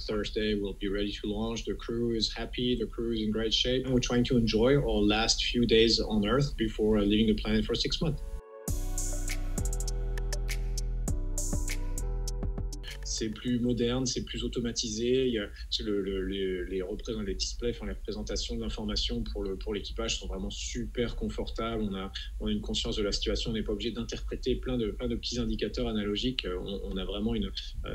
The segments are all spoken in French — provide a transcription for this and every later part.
Thursday, we'll be ready to launch. The crew is happy. The crew is in great shape. And we're trying to enjoy our last few days on Earth before leaving the planet for 6 months. C'est plus moderne, c'est plus automatisé. Il y a les displays, enfin, les représentations de l'information pour l'équipage sont vraiment super confortables. On a une conscience de la situation. On n'est pas obligé d'interpréter plein de petits indicateurs analogiques. On a vraiment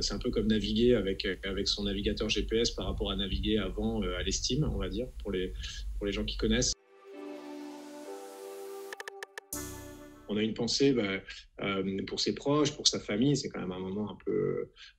c'est un peu comme naviguer avec son navigateur GPS par rapport à naviguer avant à l'estime, on va dire, pour les gens qui connaissent. On a une pensée pour ses proches, pour sa famille. C'est quand même un moment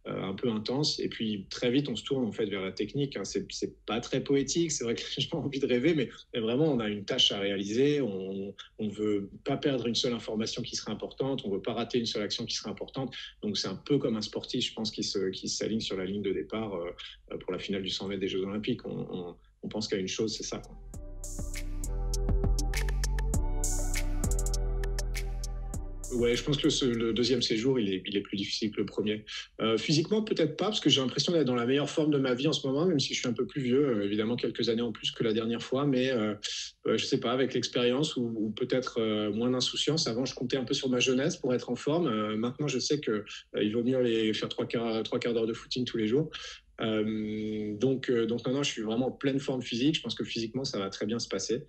un peu intense. Et puis très vite, on se tourne en fait vers la technique. C'est pas très poétique. C'est vrai que les gens ont envie de rêver, mais vraiment, on a une tâche à réaliser. On veut pas perdre une seule information qui serait importante. On veut pas rater une seule action qui serait importante. Donc c'est un peu comme un sportif, je pense, qui s'aligne sur la ligne de départ pour la finale du 100 mètres des Jeux Olympiques. On pense qu'à une chose, c'est ça, quoi. Ouais, je pense que le deuxième séjour, il est plus difficile que le premier. Physiquement, peut-être pas, parce que j'ai l'impression d'être dans la meilleure forme de ma vie en ce moment, même si je suis un peu plus vieux, évidemment quelques années en plus que la dernière fois, mais je sais pas, avec l'expérience ou peut-être moins d'insouciance. Avant, je comptais un peu sur ma jeunesse pour être en forme. Maintenant, je sais que il vaut mieux aller faire trois quarts d'heure de footing tous les jours. Donc maintenant, je suis vraiment en pleine forme physique. Je pense que physiquement, ça va très bien se passer.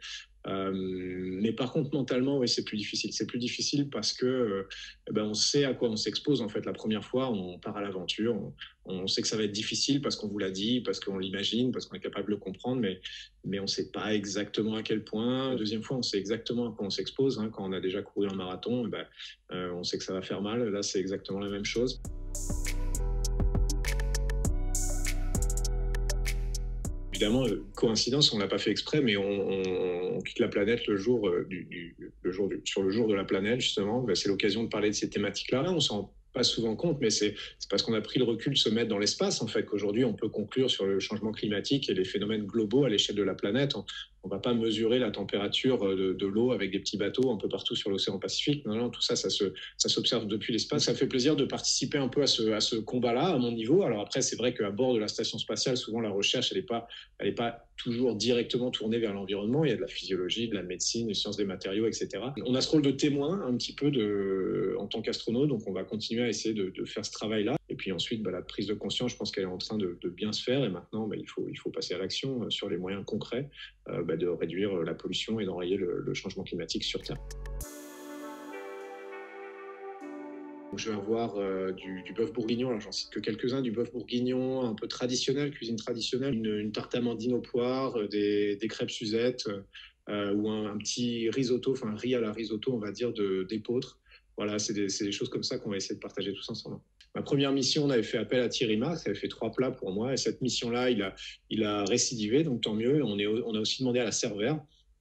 Mais par contre, mentalement, oui, c'est plus difficile. C'est plus difficile parce que on sait à quoi on s'expose. En fait, la première fois, on part à l'aventure. On sait que ça va être difficile parce qu'on vous l'a dit, parce qu'on l'imagine, parce qu'on est capable de le comprendre, mais on ne sait pas exactement à quel point. La deuxième fois, on sait exactement à quoi on s'expose. Hein. Quand on a déjà couru un marathon, on sait que ça va faire mal. Là, c'est exactement la même chose. Évidemment, coïncidence, on l'a pas fait exprès, mais on quitte la planète le jour sur le jour de la planète, justement. C'est l'occasion de parler de ces thématiques-là. Là, on s'en rend pas souvent compte, mais c'est parce qu'on a pris le recul de se mettre dans l'espace, en fait, qu'aujourd'hui, on peut conclure sur le changement climatique et les phénomènes globaux à l'échelle de la planète. On va pas mesurer la température de l'eau avec des petits bateaux un peu partout sur l'océan Pacifique. Non, tout ça, ça s'observe depuis l'espace. Ça fait plaisir de participer un peu à ce combat-là, à mon niveau. Alors après, c'est vrai qu'à bord de la station spatiale, souvent, la recherche, elle est pas toujours directement tournée vers l'environnement. Il y a de la physiologie, de la médecine, des sciences des matériaux, etc. On a ce rôle de témoin un petit peu en tant qu'astronaute, donc on va continuer à essayer de faire ce travail-là. Et puis ensuite, la prise de conscience, je pense qu'elle est en train de bien se faire. Et maintenant, il faut passer à l'action sur les moyens concrets de réduire la pollution et d'enrayer le changement climatique sur Terre. Je vais avoir du bœuf bourguignon, alors j'en cite que quelques-uns, du bœuf bourguignon un peu traditionnel, cuisine traditionnelle, une tarte amandine aux poires, des crêpes Suzette ou un petit risotto, enfin un riz à la risotto, on va dire, d'épeautre. Voilà, c'est des choses comme ça qu'on va essayer de partager tous ensemble. Ma première mission, on avait fait appel à Thierry Marx, il avait fait 3 plats pour moi, et cette mission-là, il a récidivé, donc tant mieux. On a aussi demandé à la Cervère,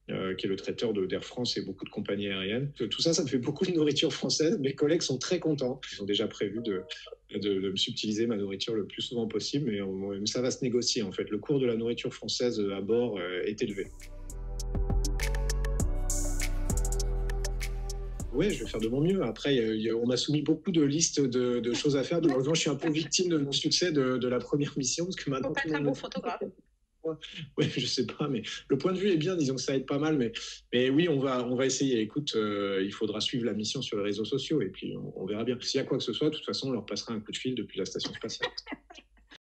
qui est le traiteur d'Air France et beaucoup de compagnies aériennes. Tout ça, ça me fait beaucoup de nourriture française. Mes collègues sont très contents. Ils ont déjà prévu de me subtiliser ma nourriture le plus souvent possible, mais ça va se négocier en fait. Le cours de la nourriture française à bord est élevé. Oui, je vais faire de mon mieux. Après, on m'a soumis beaucoup de listes de choses à faire. Malheureusement, je suis un peu victime de mon succès de la première mission. Parce que maintenant, Faut pas être un bon photographe. Oui, je sais pas, mais le point de vue est bien, disons que ça aide pas mal, mais oui, on va essayer. Écoute, il faudra suivre la mission sur les réseaux sociaux et puis on verra bien. S'il y a quoi que ce soit, de toute façon, on leur passera un coup de fil depuis la station spatiale.